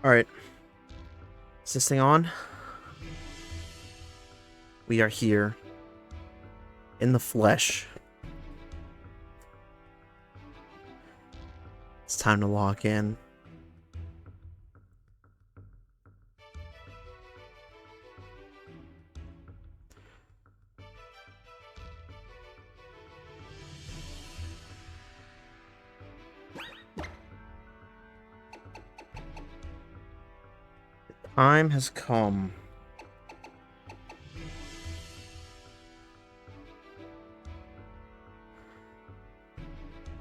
Alright. Is this thing on? We are here. In the flesh. It's time to lock in. The time has come.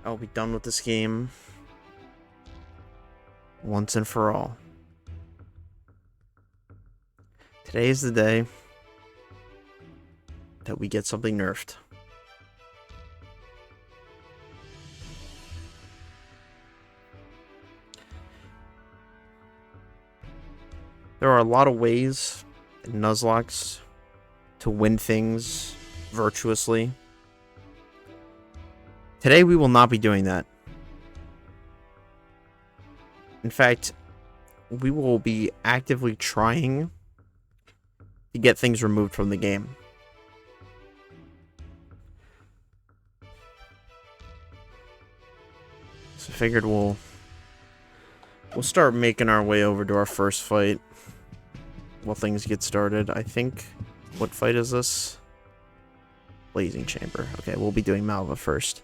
I'll be done with this game once and for all. Today is the day that we get something nerfed. There are a lot of ways in Nuzlocke to win things virtuously. Today we will not be doing that. In fact, we will be actively trying to get things removed from the game. So I figured we'll start making our way over to our first fight while things get started. I think, what fight is this? Blazing Chamber. Okay, we'll be doing Malva first.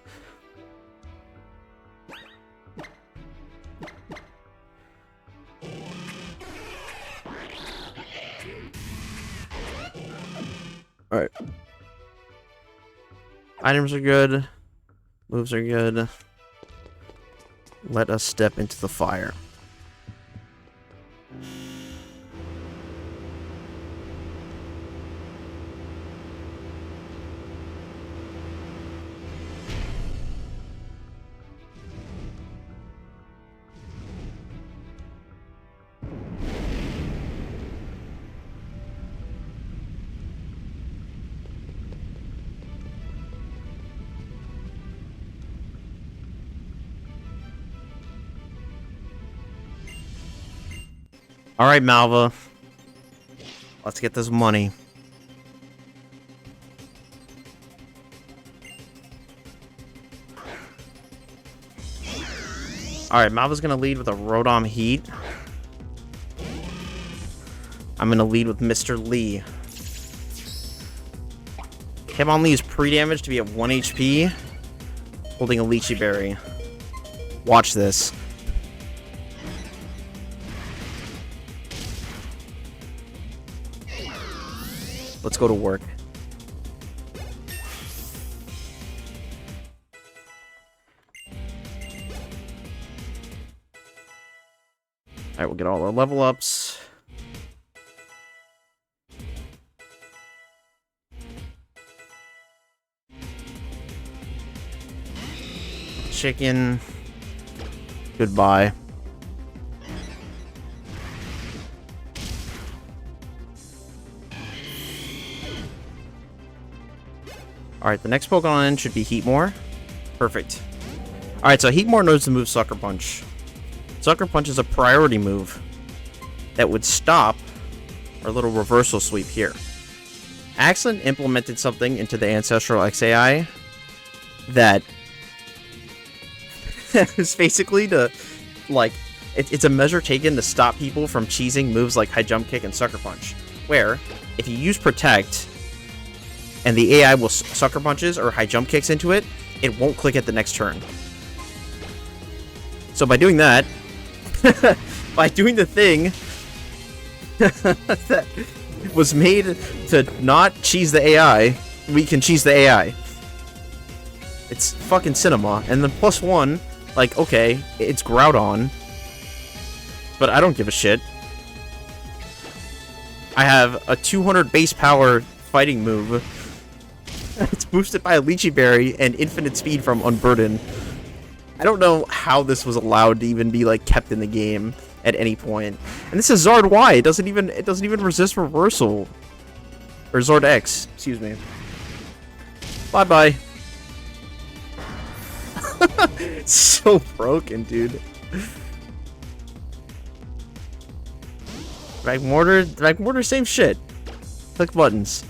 Alright. Items are good. Moves are good. Let us step into the fire. Alright, Malva. Let's get this money. Alright, Malva's gonna lead with a Rotom Heat. I'm gonna lead with Mr. Lee. Hitmonlee is pre-damaged to be at 1 HP, holding a Lychee Berry. Watch this. Let's go to work. Alright, we'll get all our level ups. Chicken. Goodbye. Alright, the next Pokemon in should be Hitmonlee. Perfect. Alright, so Hitmonlee knows the move Sucker Punch. Sucker Punch is a priority move that would stop our little reversal sweep here. Axlin implemented something into the Ancestral XAI that is basically to, like, it's a measure taken to stop people from cheesing moves like High Jump Kick and Sucker Punch, where if you use Protect and the AI will Sucker Punches or High Jump Kicks into it, it won't click at the next turn. So by doing that, by doing the thing that was made to not cheese the AI, we can cheese the AI. It's fucking cinema. And then +1, like, okay, it's Groudon, but I don't give a shit. I have a 200 base power fighting move. It's boosted by a Lychee Berry and infinite speed from Unburden. I don't know how this was allowed to even be, like, kept in the game at any point. And this is Zard Y. It doesn't even resist reversal. Or Zard X, excuse me. Bye-bye. So broken, dude. Magmortar, same shit. Click buttons.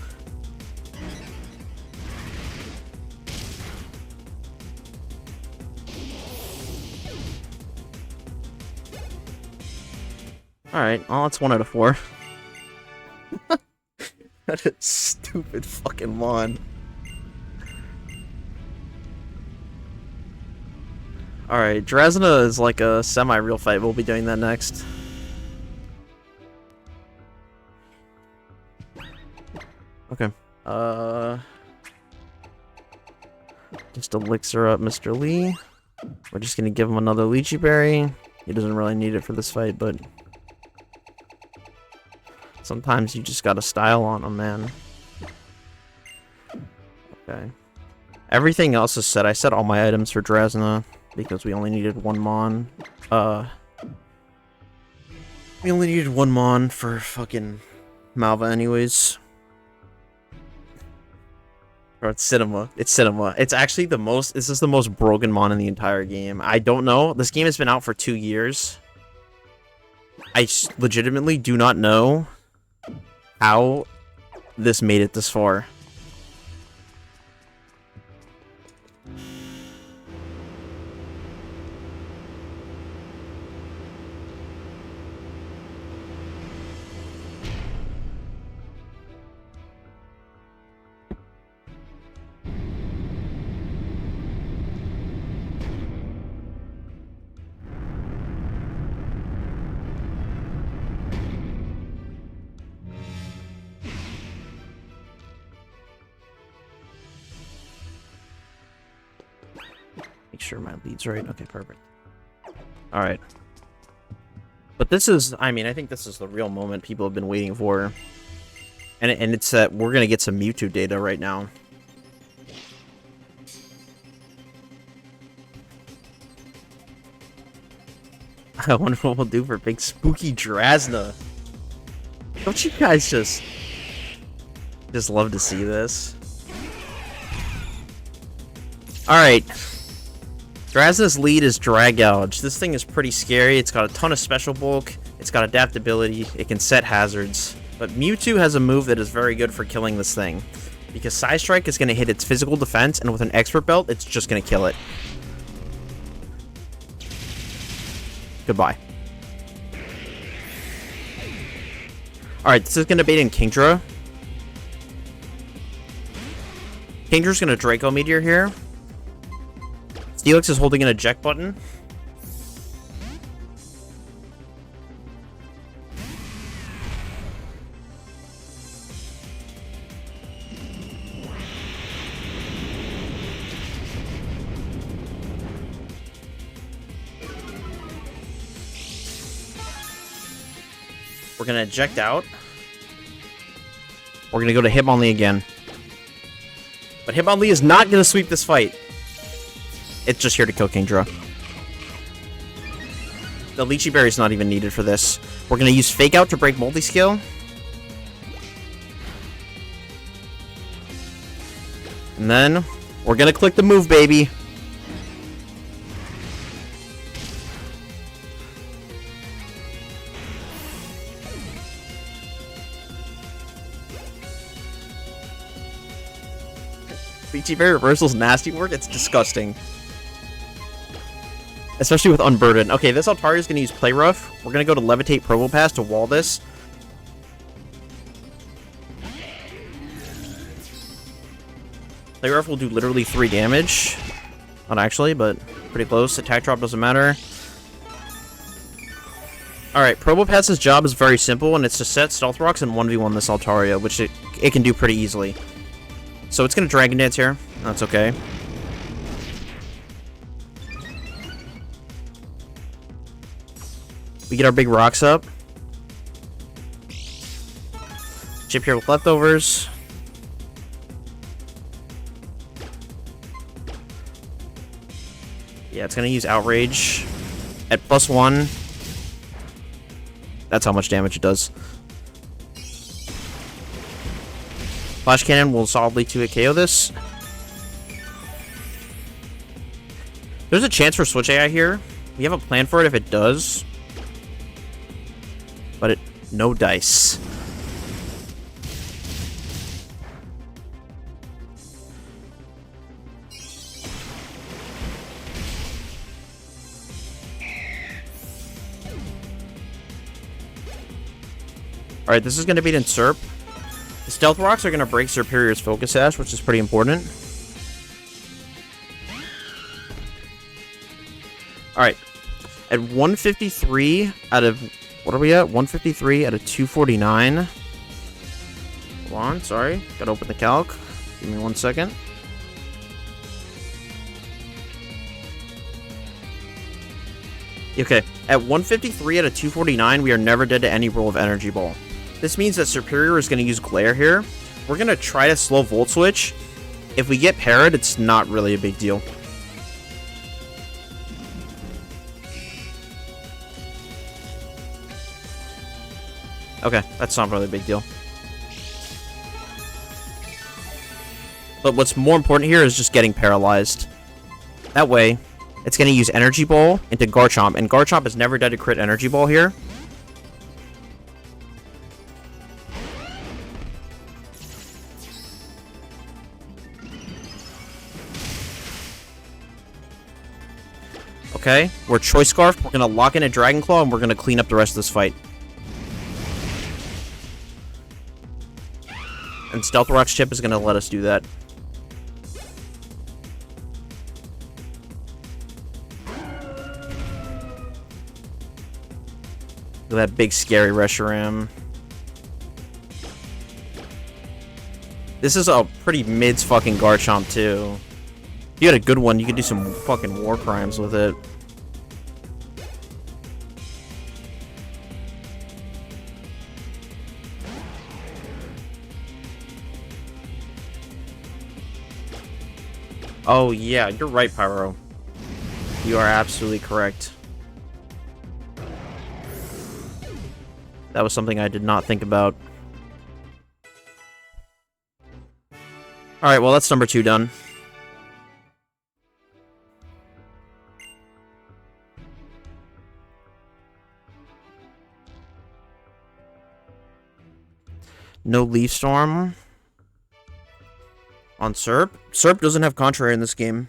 Alright, well, that's 1 out of 4. That is stupid fucking Mon. Alright, Drazna is like a semi-real fight. We'll be doing that next. Okay. Just elixir up Mr. Lee. We're just gonna give him another Lychee Berry. He doesn't really need it for this fight, but sometimes you just gotta style on him, man. Okay. Everything else is set. I set all my items for Drazna because we only needed 1 Mon. We only needed 1 Mon for fucking Malva anyways. Or it's Cinema. It's Cinema. It's actually the most... This is the most broken Mon in the entire game. I don't know. This game has been out for 2 years. I legitimately do not know how this made it this far. Sure my lead's right. Okay, perfect. All right. But this is, I mean, I think this is the real moment people have been waiting for. And it's that we're going to get some Mewtwo data right now. I wonder what we'll do for big spooky Drazna. Don't you guys just love to see this? All right. Drazna's lead is Drag Gouge. This thing is pretty scary. It's got a ton of special bulk. It's got adaptability. It can set hazards. But Mewtwo has a move that is very good for killing this thing. Because Side Strike is going to hit its physical defense, and with an Expert Belt, it's just going to kill it. Goodbye. Alright, this is going to bait in Kingdra. Kingdra's going to Draco Meteor here. Steelix is holding an eject button. We're gonna eject out. We're gonna go to Hitmonlee again. But Hitmonlee is not gonna sweep this fight. It's just here to kill Kingdra. The Lychee Berry is not even needed for this. We're going to use Fake Out to break multi-skill. And then we're going to click the move, baby. Lychee Berry reversal's nasty work. It's disgusting. Especially with Unburden. Okay, this Altaria is going to use Play Rough. We're going to go to Levitate Probopass to wall this. Play Rough will do literally 3 damage. Not actually, but pretty close. Attack drop doesn't matter. Alright, Probopass's job is very simple, and it's to set Stealth Rocks and 1v1 this Altaria, which it can do pretty easily. So it's going to Dragon Dance here. That's okay. We get our big rocks up. Chip here with leftovers. Yeah, it's going to use Outrage at +1. That's how much damage it does. Flash Cannon will solidly 2-hit KO this. There's a chance for Switch AI here. We have a plan for it if it does. But No dice. Alright, this is going to beat in Serp. The Stealth Rocks are going to break Serperior's Focus Sash, which is pretty important. Alright. At 153 out of... What are we at? 153 out of 249. Hold on, sorry. Gotta open the calc. Give me 1 second. Okay, at 153 out of 249, we are never dead to any roll of Energy Ball. This means that Serperior is going to use Glare here. We're going to try to slow Volt Switch. If we get parried, it's not really a big deal. Okay, that's not really a big deal. But what's more important here is just getting paralyzed. That way, it's going to use Energy Ball into Garchomp, and Garchomp is never dead to crit Energy Ball here. Okay, we're Choice Scarf, we're going to lock in a Dragon Claw, and we're going to clean up the rest of this fight. And Stealth Rock's chip is going to let us do that. Look at that big scary Reshiram. This is a pretty mids fucking Garchomp too. If you had a good one, you could do some fucking war crimes with it. Oh yeah, you're right, Pyro. You are absolutely correct. That was something I did not think about. Alright, well that's number 2 done. No Leaf Storm on Serp. Serp doesn't have Contrary in this game.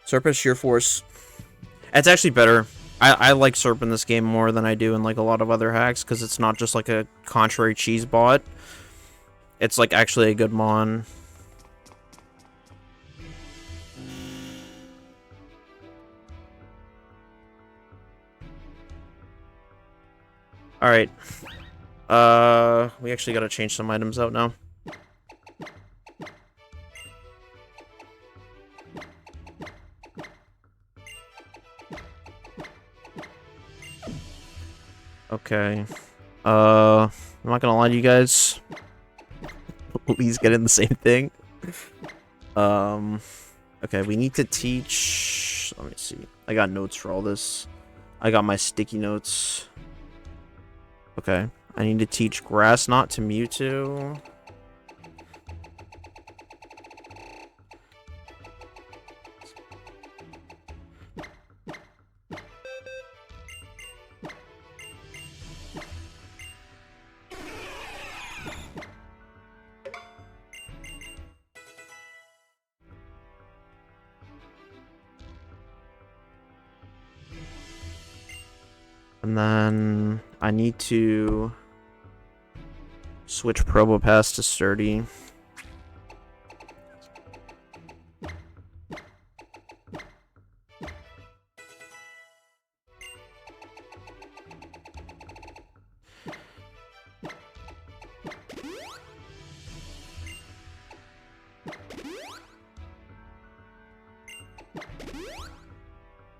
Serp has Sheer Force. It's actually better. I like Serp in this game more than I do in like a lot of other hacks, because it's not just like a Contrary cheese bot. It's like actually a good mon. Alright. We actually gotta change some items out now. Okay. I'm not gonna lie to you guys. Please get in the same thing. Okay, we need to teach... Let me see. I got notes for all this. I got my sticky notes. Okay. I need to teach Grass Knot to Mewtwo. And then I need to switch Probopass to Sturdy.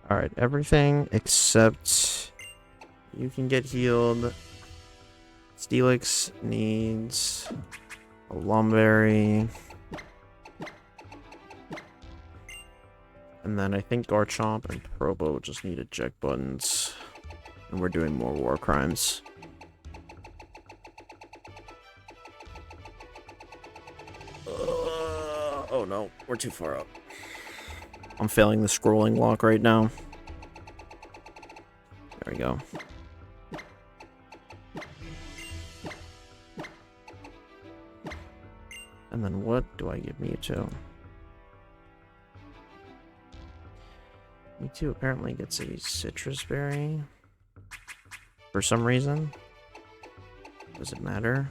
Alright, everything except you can get healed. Steelix needs a Lumberry. And then I think Garchomp and Probo just need eject buttons. And we're doing more war crimes. Oh no, we're too far up. I'm failing the scrolling lock right now. There we go. And then what do I give Mewtwo? Mewtwo apparently gets a Citrus Berry. For some reason. Does it matter?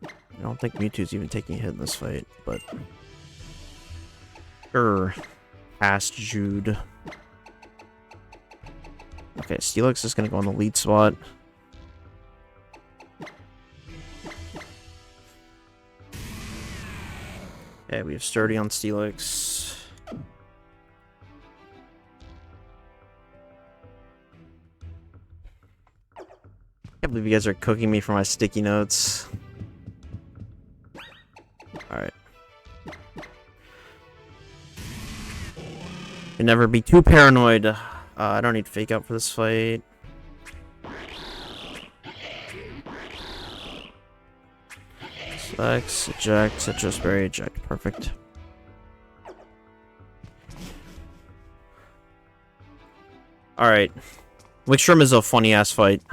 I don't think Mewtwo's even taking a hit in this fight, but... Sure. Past Jude. Okay, Steelix is gonna go on the lead spot. Okay, we have Sturdy on Steelix. Can't believe you guys are cooking me for my sticky notes. Alright. Can never be too paranoid. I don't need Fake Out for this fight. Select, eject, Citrus Berry, eject. Perfect. Alright. Wickstrom is a funny-ass fight.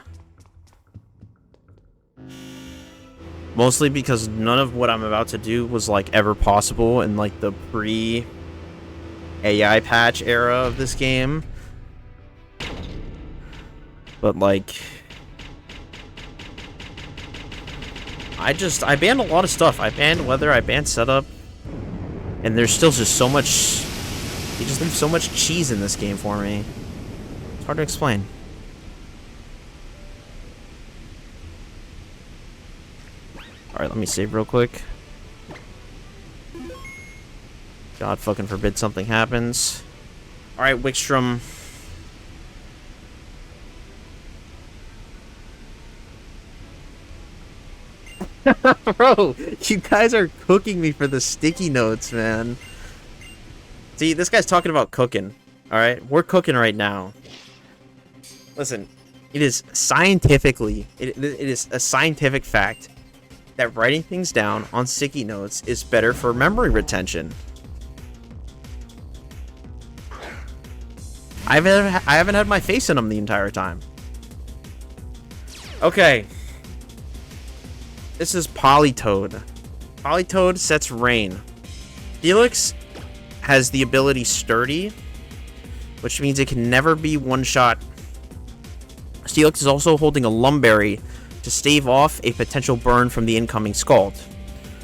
Mostly because none of what I'm about to do was, like, ever possible in, like, the pre-AI patch era of this game. But, like... I banned a lot of stuff. I banned weather, I banned setup. And there's still just so much... You just leave so much cheese in this game for me. It's hard to explain. Alright, let me save real quick. God fucking forbid something happens. Alright, Wickstrom. Bro, you guys are cooking me for the sticky notes, man. See, this guy's talking about cooking. Alright, we're cooking right now. Listen, it is scientifically, it is a scientific fact that writing things down on sticky notes is better for memory retention. I haven't had my face in them the entire time. Okay. This is Politoed. Politoed sets Rain. Felix has the ability Sturdy, which means it can never be one-shot. Steelix is also holding a Lumberry to stave off a potential burn from the incoming Scald.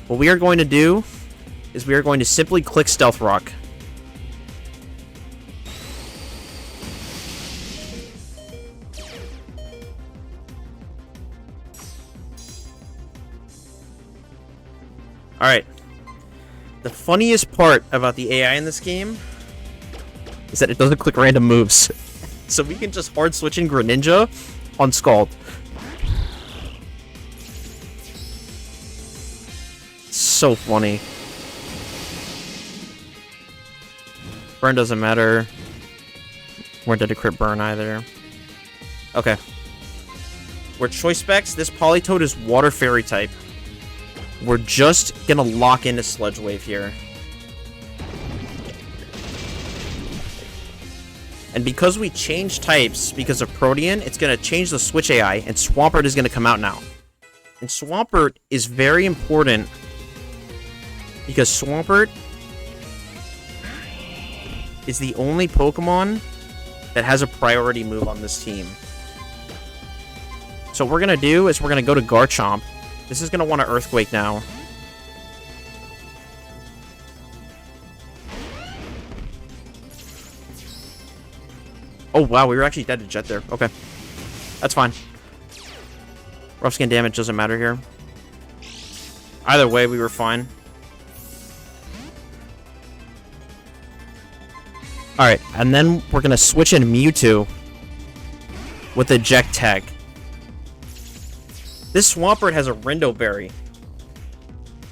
What we are going to do is we are going to simply click Stealth Rock. Alright. The funniest part about the AI in this game is that it doesn't click random moves. So we can just hard switch in Greninja on Scald. So funny. Burn doesn't matter. We're dead to crit burn either. Okay. We're choice specs. This Politoed is Water Fairy type. We're just gonna lock into Sludge Wave here. And because we changed types because of Protean, it's gonna change the Switch AI, and Swampert is gonna come out now. And Swampert is very important because Swampert is the only Pokemon that has a priority move on this team. So what we're gonna do is we're gonna go to Garchomp. This is going to want to Earthquake now. Oh, wow. We were actually dead to Jet there. Okay. That's fine. Rough skin damage doesn't matter here. Either way, we were fine. Alright. And then we're going to switch in Mewtwo with Eject Tag. This Swampert has a Rindo Berry.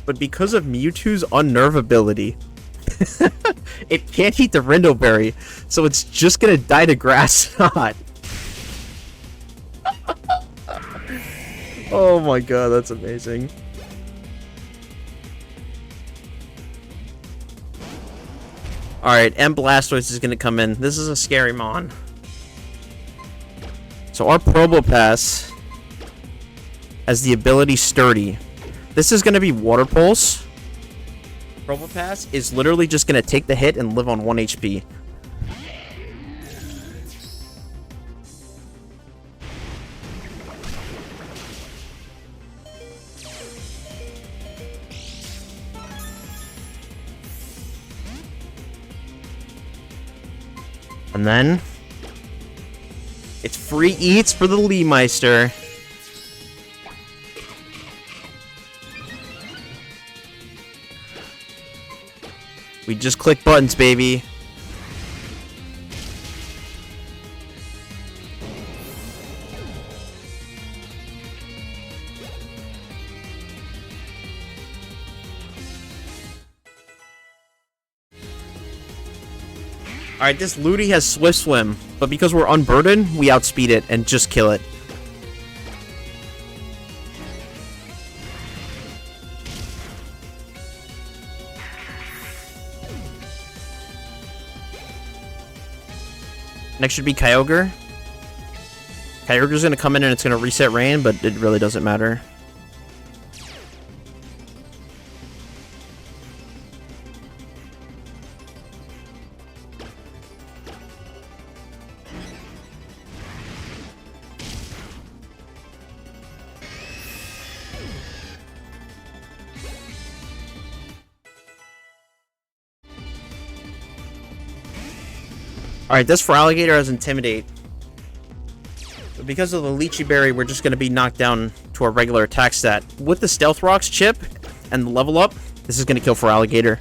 But because of Mewtwo's Unnerve ability, it can't eat the Rindo Berry, so it's just gonna die to Grass Knot. Oh my god, that's amazing. Alright, and Blastoise is gonna come in. This is a scary mon. So our Probopass has the ability Sturdy. This is going to be Water Pulse, Probopass is literally just gonna take the hit and live on 1 HP. And then it's free eats for the Lee Meister. We just click buttons, baby. Alright, this Ludi has Swift Swim, but because we're unburdened, we outspeed it and just kill it. Next should be Kyogre. Kyogre's gonna come in and it's gonna reset rain, but it really doesn't matter. Alright, this for Alligator has Intimidate. But because of the Lychee Berry, we're just going to be knocked down to our regular attack stat. With the Stealth Rocks chip and the level up, this is going to kill for Alligator.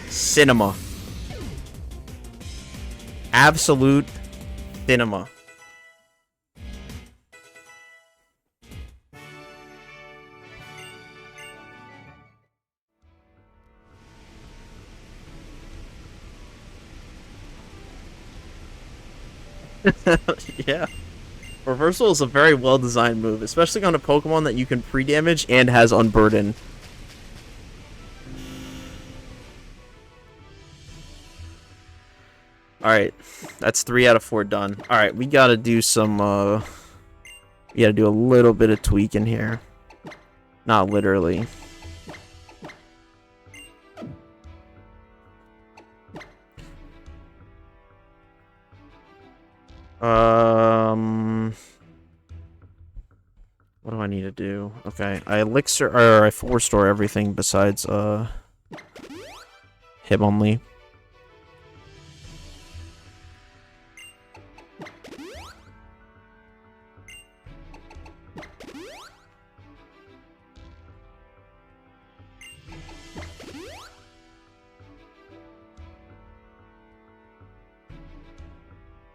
Cinema. Absolute cinema. Yeah. Reversal is a very well-designed move, especially on a Pokemon that you can pre-damage and has Unburden. Alright, that's 3 out of 4 done. Alright, we gotta do some, we gotta do a little bit of tweaking here. Not literally. What do I need to do? Okay, I elixir, or I 4-store everything besides, Hitmonlee.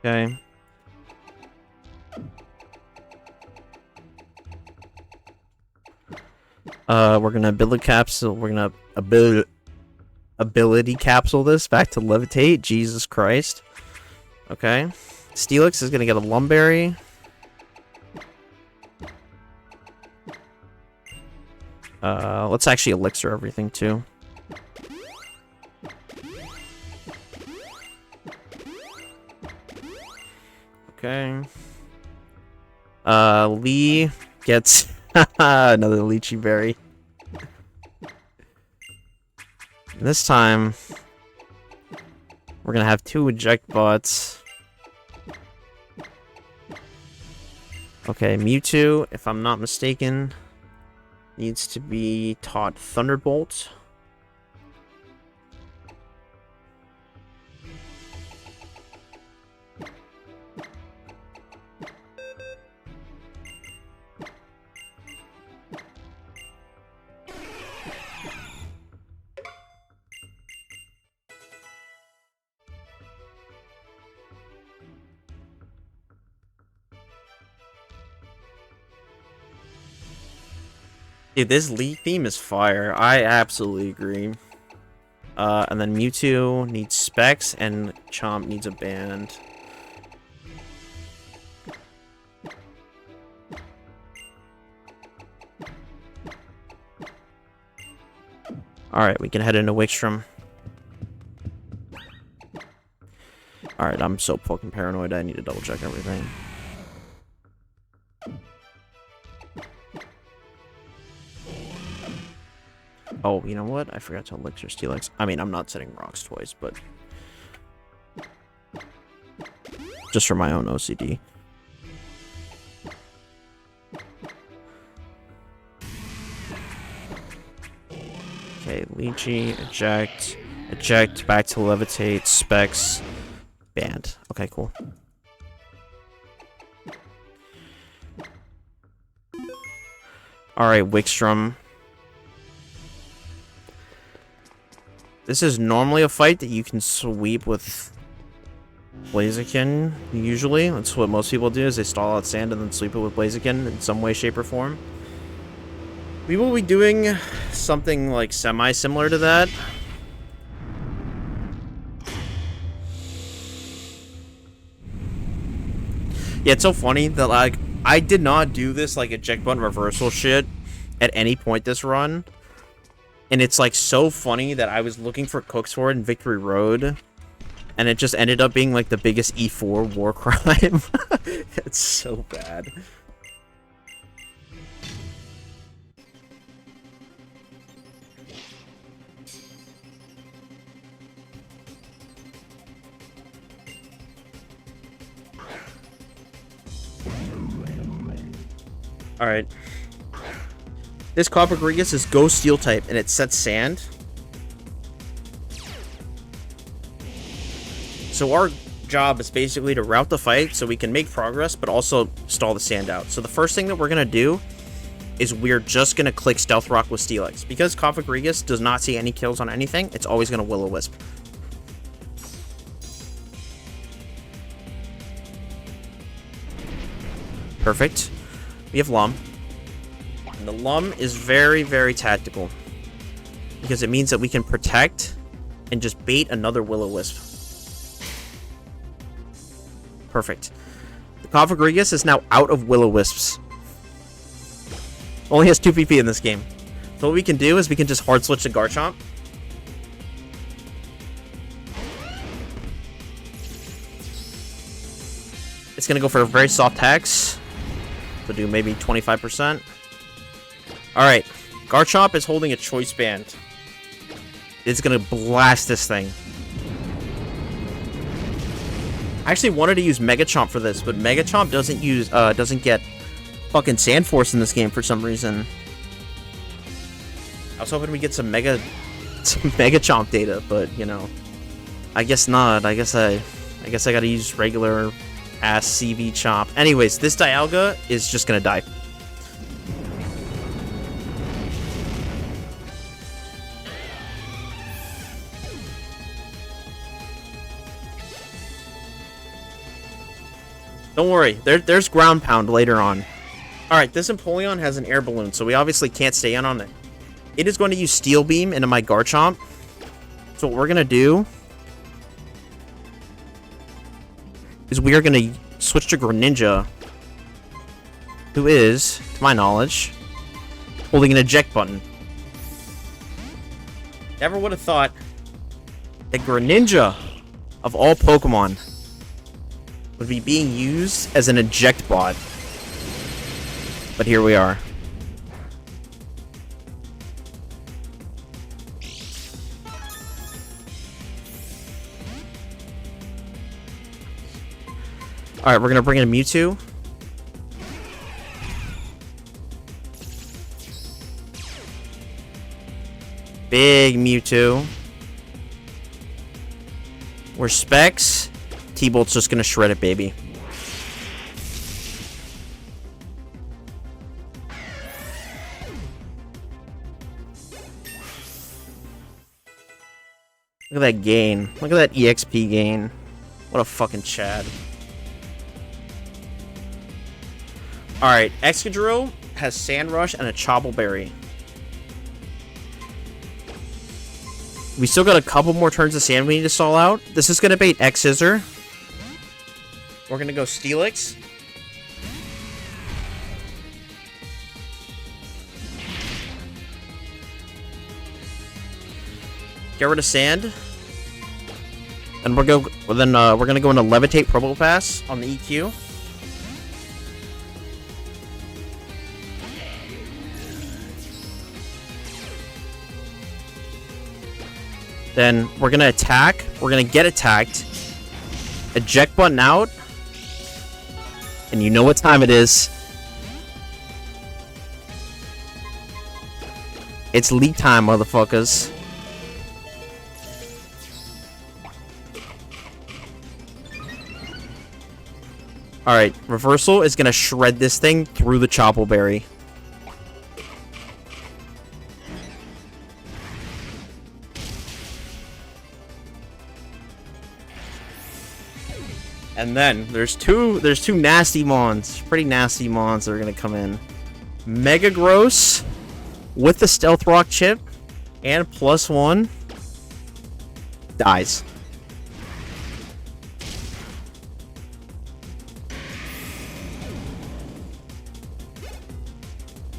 Okay. We're gonna ability capsule. We're gonna ability capsule this back to levitate. Jesus Christ. Okay. Steelix is gonna get a Lumberry. Let's actually elixir everything too. Okay. Lee gets another Lychee Berry. This time, we're gonna have 2 eject bots. Okay, Mewtwo, if I'm not mistaken, needs to be taught Thunderbolt. Dude, this Leaf theme is fire. I absolutely agree. And then Mewtwo needs Specs, and Chomp needs a band. Alright, we can head into Wickstrom. Alright, I'm so fucking paranoid, I need to double check everything. Oh, you know what? I forgot to elixir Steelix. I mean, I'm not setting rocks twice, but just for my own OCD. Okay, Lychee, eject, eject, back to levitate, specs, banned. Okay, cool. Alright, Wickstrom. This is normally a fight that you can sweep with Blaziken, usually. That's what most people do, is they stall out sand and then sweep it with Blaziken in some way, shape, or form. We will be doing something like semi-similar to that. Yeah, it's so funny that, like, I did not do this, like, eject button reversal shit at any point this run. And it's, like, so funny that I was looking for Cook's for it in Victory Road. And it just ended up being, like, the biggest E4 war crime. It's so bad. Alright. This Coppergregus is Ghost Steel type, and it sets sand. So our job is basically to route the fight so we can make progress, but also stall the sand out. So the first thing that we're going to do is we're just going to click Stealth Rock with Steelix. Because Coppergregus does not see any kills on anything, it's always going to Will-O-Wisp. Perfect. We have Lum. And the Lum is very, very tactical. Because it means that we can protect and just bait another Will-O-Wisp. Perfect. The Coppergregus is now out of Will-O-Wisps. Only has 2 PP in this game. So what we can do is we can just hard switch to Garchomp. It's going to go for a very soft hex. So do maybe 25%. Alright. Garchomp is holding a Choice Band. It's going to blast this thing. I actually wanted to use Mega Chomp for this, but Mega Chomp doesn't get fucking Sand Force in this game for some reason. I was hoping we get some Mega Chomp data, but you know, I guess not. I guess I gotta use regular ass CV Chomp. Anyways, this Dialga is just gonna die. Don't worry, there's Ground Pound later on. Alright, this Empoleon has an air balloon, so we obviously can't stay in on it. It is going to use Steel Beam into my Garchomp. So what we're going to do is we are going to switch to Greninja, who is, to my knowledge, holding an eject button. Never would have thought that Greninja, of all Pokemon, would be being used as an eject bot. But here we are. Alright, we're gonna bring in a Mewtwo. Big Mewtwo. We're Specs. T-Bolt's just gonna shred it, baby. Look at that gain. Look at that EXP gain. What a fucking Chad. Alright, Excadrill has Sand Rush and a Chobble Berry. We still got a couple more turns of sand we need to stall out. This is gonna bait X-Scissor. We're gonna go Steelix. Get rid of sand. And we're gonna go into Levitate Probopass on the EQ. Then we're gonna attack. We're gonna get attacked. Eject button out. And you know what time it is. It's leak time, motherfuckers. Alright, reversal is gonna shred this thing through the Choppleberry. And then there's two nasty mons, pretty nasty mons that are gonna come in. Mega Gross with the Stealth Rock chip and +1 dies.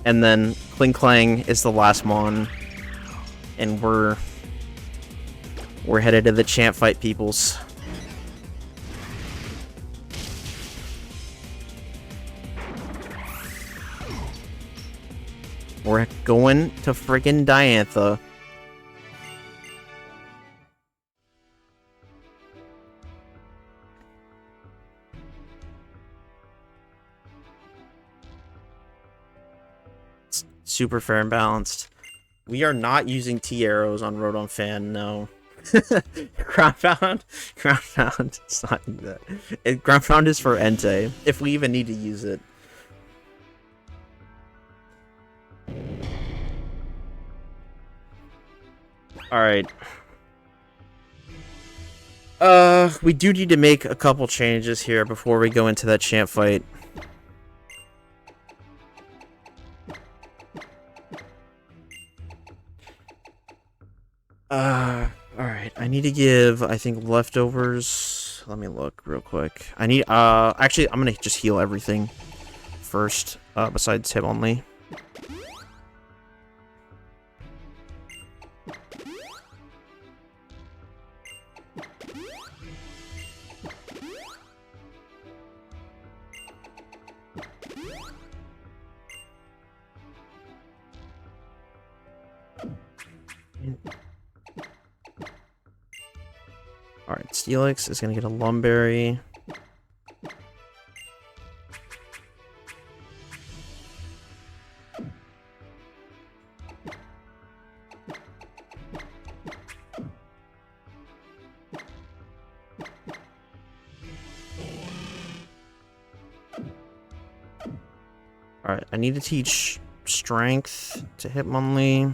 And then Kling Clang is the last mon, and we're headed to the champ fight, peoples. We're going to freaking Diantha. It's super fair and balanced. We are not using T arrows on Rodon Fan, no. Ground Pound? Ground Pound. It's not that. Ground Pound is for Entei, if we even need to use it. Alright. We do need to make a couple changes here before we go into that champ fight. Alright. I need to give, I think, leftovers. Let me look real quick. I need, actually, I'm gonna just heal everything first, besides Hitmonlee. Alright, Steelix is gonna get a Lumberry. Alright, I need to teach Strength to Hitmonlee.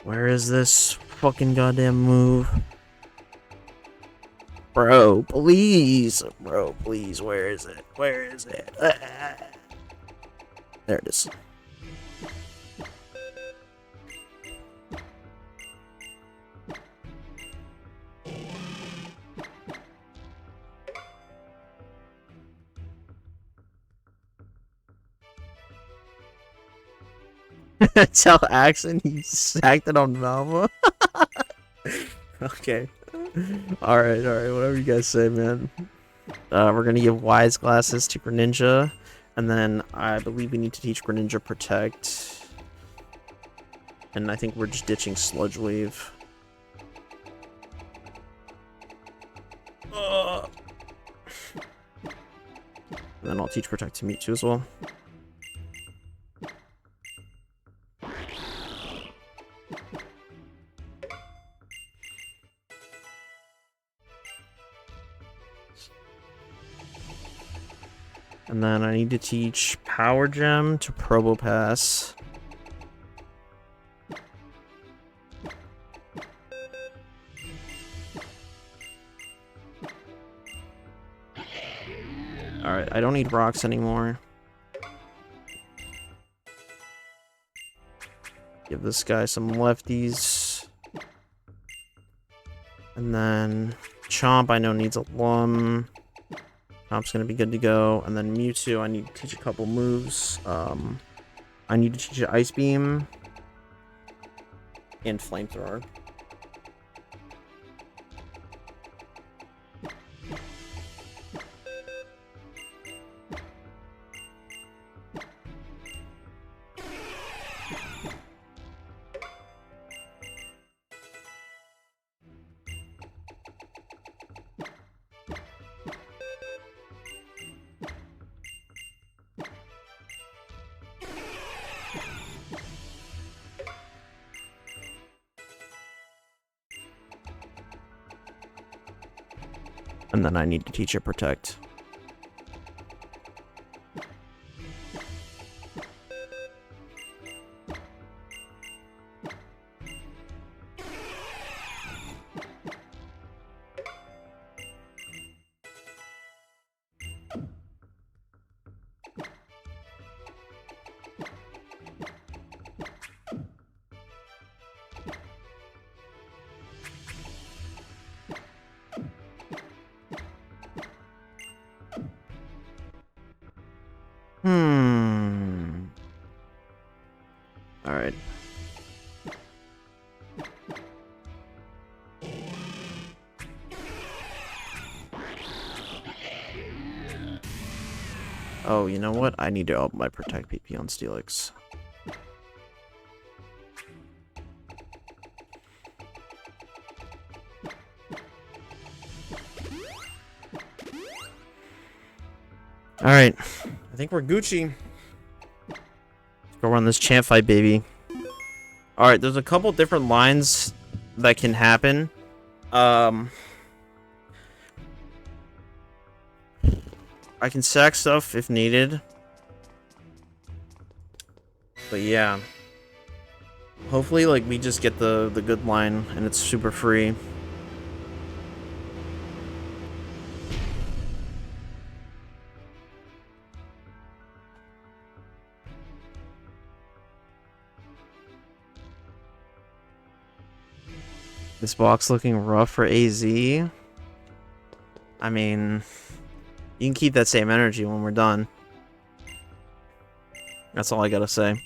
Where is this fucking goddamn move? Bro, please. Bro, please. Where is it? Where is it? There it is. Tell Axon he sacked it on Malva. Okay. Alright, whatever you guys say, man. We're gonna give Wise Glasses to Greninja. And then I believe we need to teach Greninja Protect. And I think we're just ditching Sludge Wave. And then I'll teach Protect to Mewtwo as well. And then I need to teach Power Gem to Probopass. Alright, I don't need rocks anymore. Give this guy some lefties. And then Chomp I know needs a Lum. Chomp's gonna be good to go. And then Mewtwo, I need to teach a couple moves. I need to teach an Ice Beam. And Flamethrower. And then I need to teach it Protect. Alright. Oh, you know what? I need to up my Protect PP on Steelix. Alright. I think we're Gucci. Let's go run this champ fight, baby. Alright, there's a couple different lines that can happen. I can sack stuff if needed. But yeah. Hopefully, like, we just get the good line and it's super free. This box looking rough for AZ. I mean, you can keep that same energy when we're done. That's all I gotta say.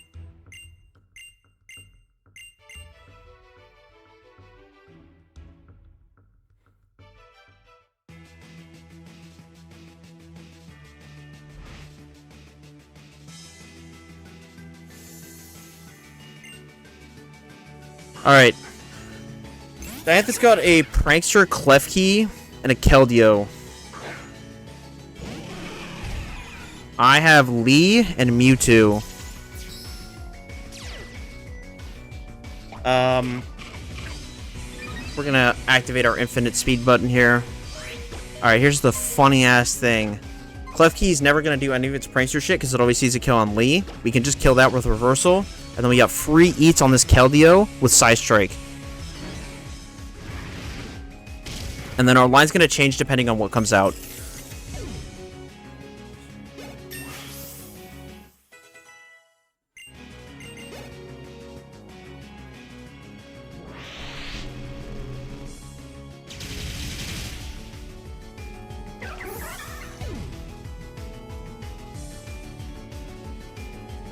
Alright. Diantha's got a Prankster, Klefki, and a Keldeo. I have Lee and Mewtwo. We're gonna activate our infinite speed button here. Alright, here's the funny ass thing. Klefki's never gonna do any of its Prankster shit because it always sees a kill on Lee. We can just kill that with Reversal. And then we got free eats on this Keldeo with Side Strike. And then our line's gonna change depending on what comes out.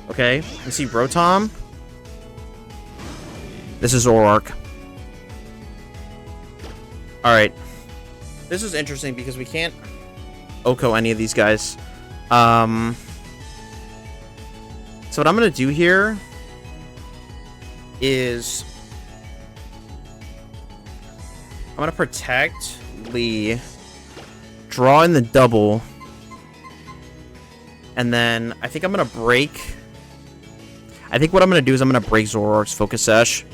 Okay, we see Rotom. This is Zoroark. Alright. This is interesting because we can't OHKO any of these guys. So what I'm going to do here is I'm going to protect Lee, draw in the double, and then I think I'm going to break... I think what I'm going to do is I'm going to break Zoroark's Focus Sash.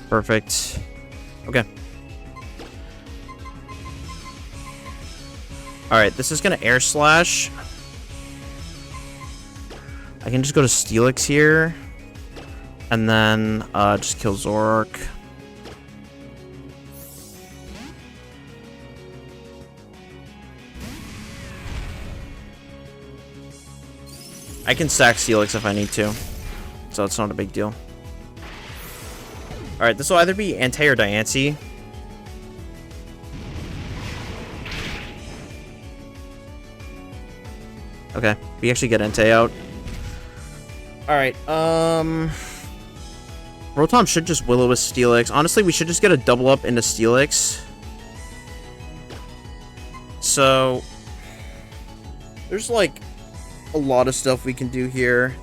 Perfect. Okay. Alright, this is going to Air Slash. I can just go to Steelix here. And then just kill Zoroark. I can sack Steelix if I need to. So it's not a big deal. Alright, this will either be Entei or Diancie. Okay, we actually get Entei out. Alright, Rotom should just Will-O-Wisp Steelix. Honestly, we should just get a double up into Steelix. So, there's like a lot of stuff we can do here.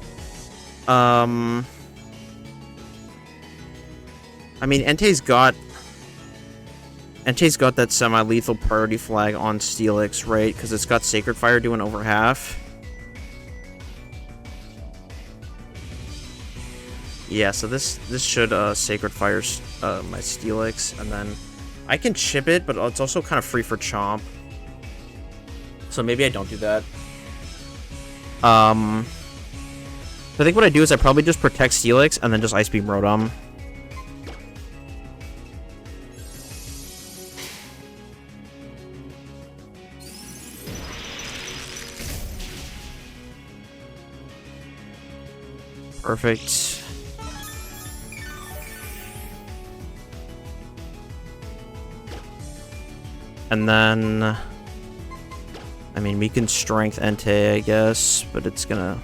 I mean, Entei's got that semi-lethal priority flag on Steelix, right? Because it's got Sacred Fire doing over half. Yeah, so this should Sacred Fire my Steelix, and then I can chip it, but it's also kind of free for Chomp. So maybe I don't do that. I think what I do is I probably just protect Steelix and then just Ice Beam Rotom. Perfect. And then, I mean, we can Strength Entei, I guess, but it's gonna...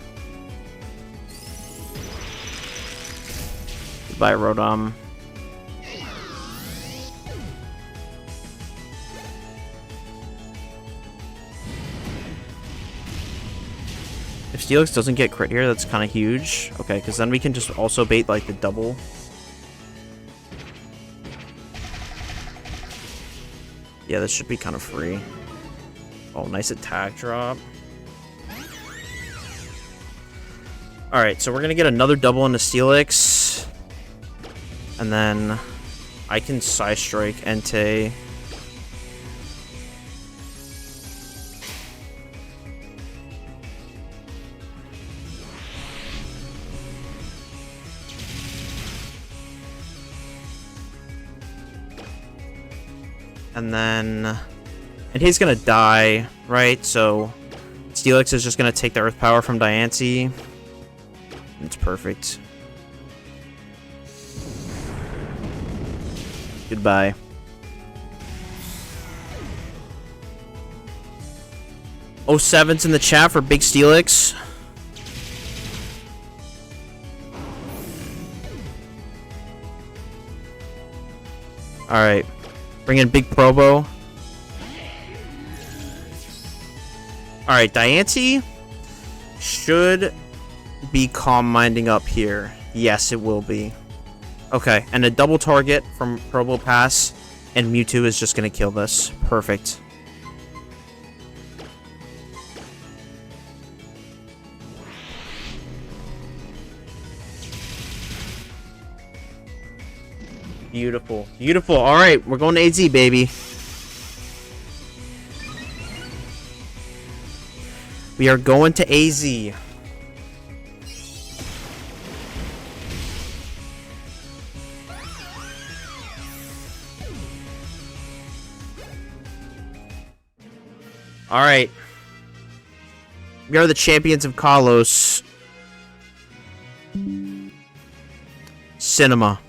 Goodbye, Rotom. If Steelix doesn't get crit here, that's kind of huge. Okay, because then we can just also bait, like, the double. Yeah, this should be kind of free. Oh, nice attack drop. Alright, so we're going to get another double into Steelix. And then I can Side Strike Entei. And then... And he's gonna die, right? So Steelix is just gonna take the Earth Power from Diancie. It's perfect. Goodbye. Oh, 7's in the chat for Big Steelix. Alright. Bring in Big Probo. Alright, Diancie should be Calm Minding up here. Yes, it will be. Okay, and a double target from Probopass, and Mewtwo is just going to kill this. Perfect. Beautiful. Beautiful. Alright, we're going to AZ, baby. We are going to AZ. Alright. We are the champions of Kalos. Cinema.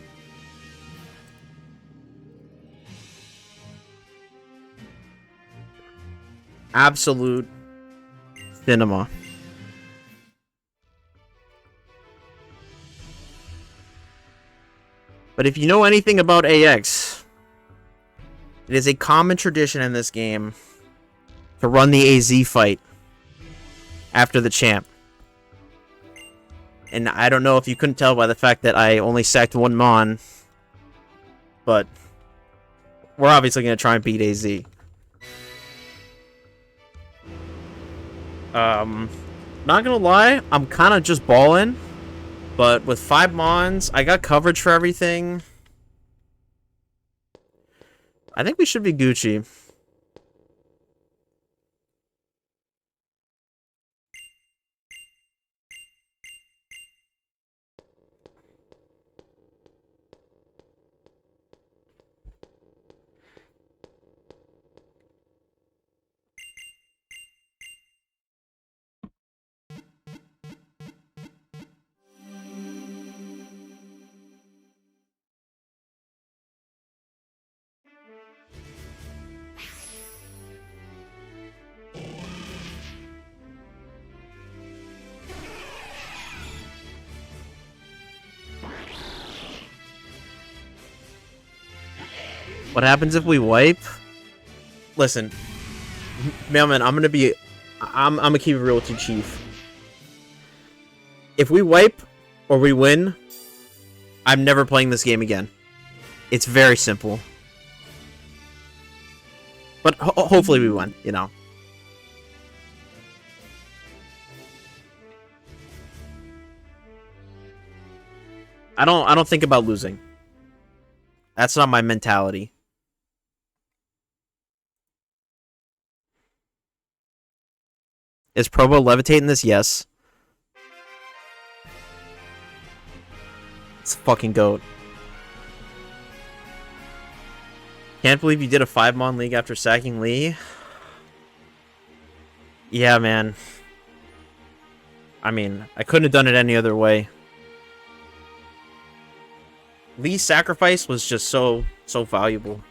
Absolute cinema. But if you know anything about AX, it is a common tradition in this game to run the AZ fight after the champ. And I don't know if you couldn't tell by the fact that I only sacked one Mon, but we're obviously going to try and beat AZ. Not gonna lie, I'm kind of just balling, but with 5 Mons, I got coverage for everything. I think we should be Gucci. What happens if we wipe? Listen, Mailman, I'm gonna keep it real with you, Chief. If we wipe or we win, I'm never playing this game again. It's very simple. But hopefully we win, you know. I don't think about losing. That's not my mentality. Is Probo levitating this? Yes. It's a fucking goat. Can't believe you did a 5-mon league after sacking Lee. Yeah, man. I mean, I couldn't have done it any other way. Lee's sacrifice was just so valuable.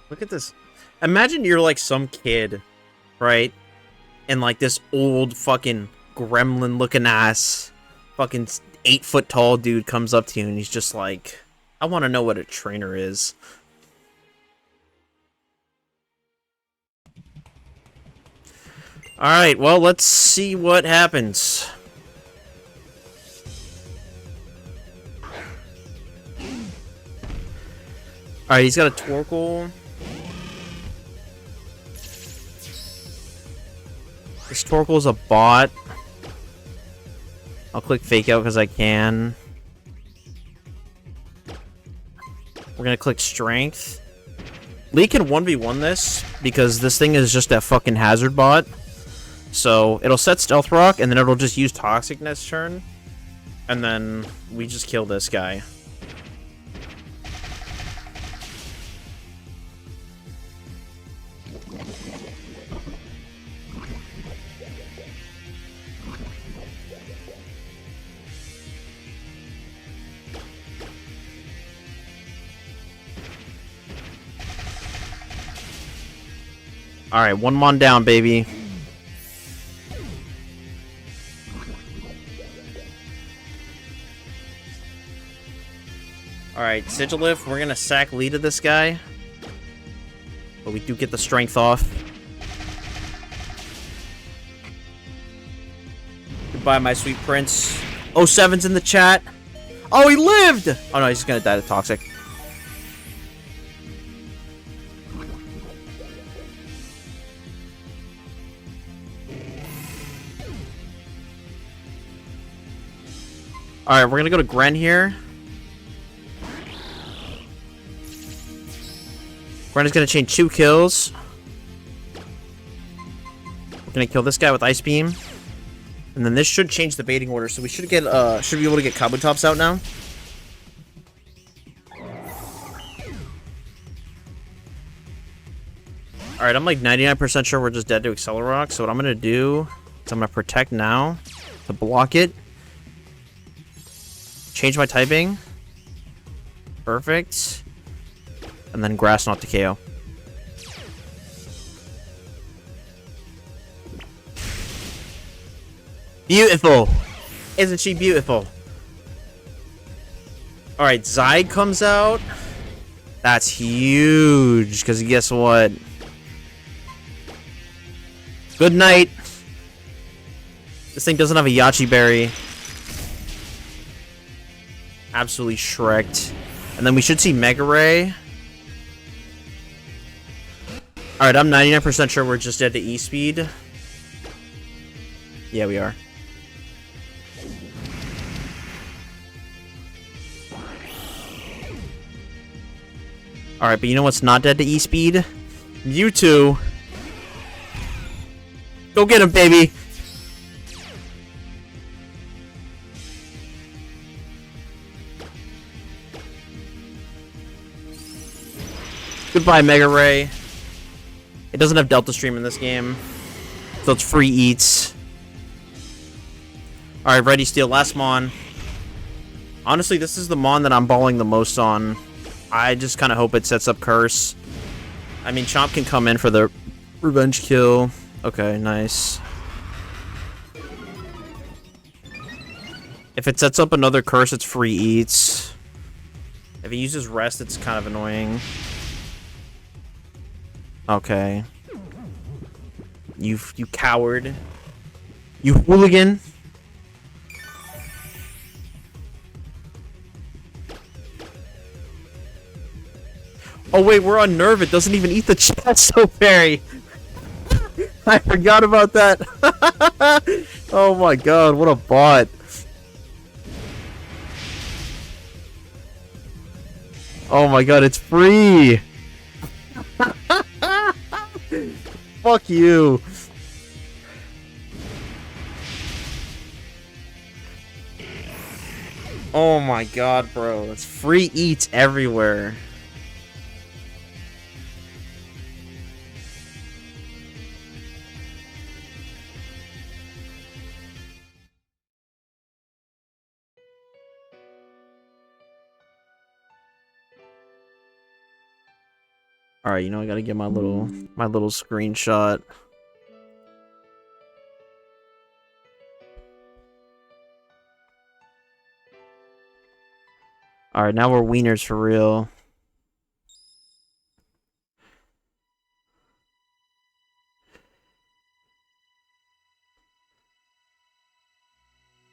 Look at this. Imagine you're like some kid, right? And like this old fucking gremlin looking ass fucking 8-foot tall dude comes up to you and he's just like, I want to know what a trainer is. Alright, well, let's see what happens. Alright, he's got a Torkoal. This Torkoal's a bot. I'll click Fake Out because I can. We're gonna click Strength. Lee can 1v1 this because this thing is just that fucking hazard bot. So it'll set Stealth Rock and then it'll just use Toxic next turn. And then we just kill this guy. Alright, 1-mon down, baby. Alright, Sigilif, we're gonna sack Lee to this guy. But we do get the strength off. Goodbye, my sweet prince. 07's in the chat. Oh, he lived! Oh no, he's just gonna die to Toxic. Alright, we're gonna go to Gren here. Gren is gonna chain 2 kills. We're gonna kill this guy with Ice Beam. And then this should change the baiting order, so we should get should be able to get Kabutops out now. Alright, I'm like 99% sure we're just dead to Accelerock, so what I'm gonna do is I'm gonna protect now to block it. Change my typing. Perfect. And then Grass Knot to KO. Beautiful! Isn't she beautiful? Alright, Zyde comes out. That's huge, because guess what? Good night! This thing doesn't have a Yachi Berry. Absolutely shreked. And then we should see Mega Ray. Alright, I'm 99% sure we're just dead to E-Speed. Yeah, we are. Alright, but you know what's not dead to E-Speed? Mewtwo. Go get him, baby! Goodbye, Mega Ray. It doesn't have Delta Stream in this game, so it's free eats. Alright, ready, Steel. Last Mon. Honestly, this is the Mon that I'm balling the most on. I just kind of hope it sets up Curse. I mean, Chomp can come in for the revenge kill. Okay, nice. If it sets up another Curse, it's free eats. If he uses Rest, it's kind of annoying. Okay. You coward. You hooligan. Oh wait, we're on Nerve. It doesn't even eat the Chesto Berry. I forgot about that. Oh my god, what a bot. Oh my god, it's free. Fuck you. Oh my god, bro. It's free eats everywhere. Alright, you know, I gotta get my little screenshot. Alright, now we're wieners for real.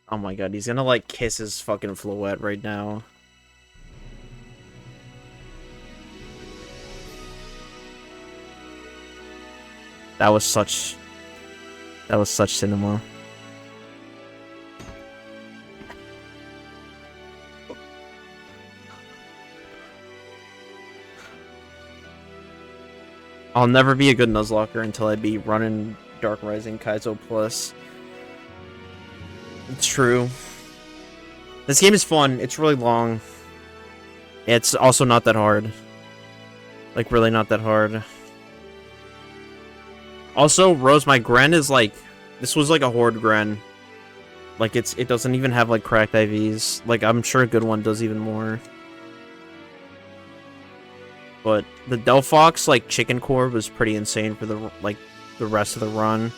Oh my god, he's gonna like kiss his fucking Floette right now. That was such cinema. I'll never be a good Nuzlocke until I be running Dark Rising Kaizo Plus. It's true. This game is fun. It's really long. It's also not that hard. Like, really not that hard. Also, Rose, my Gren is like... This was like a Horde Gren. Like, it doesn't even have, like, cracked IVs. Like, I'm sure a good one does even more. But the Delphox, like, Chicken Core was pretty insane for the, like, the rest of the run.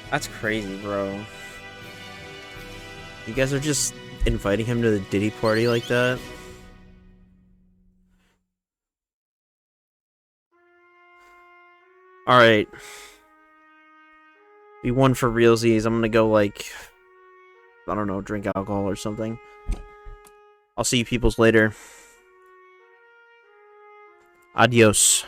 That's crazy, bro. You guys are just inviting him to the Diddy party like that? Alright. We won for realsies. I'm gonna go, like... I don't know, drink alcohol or something. I'll see you peoples later. Adios.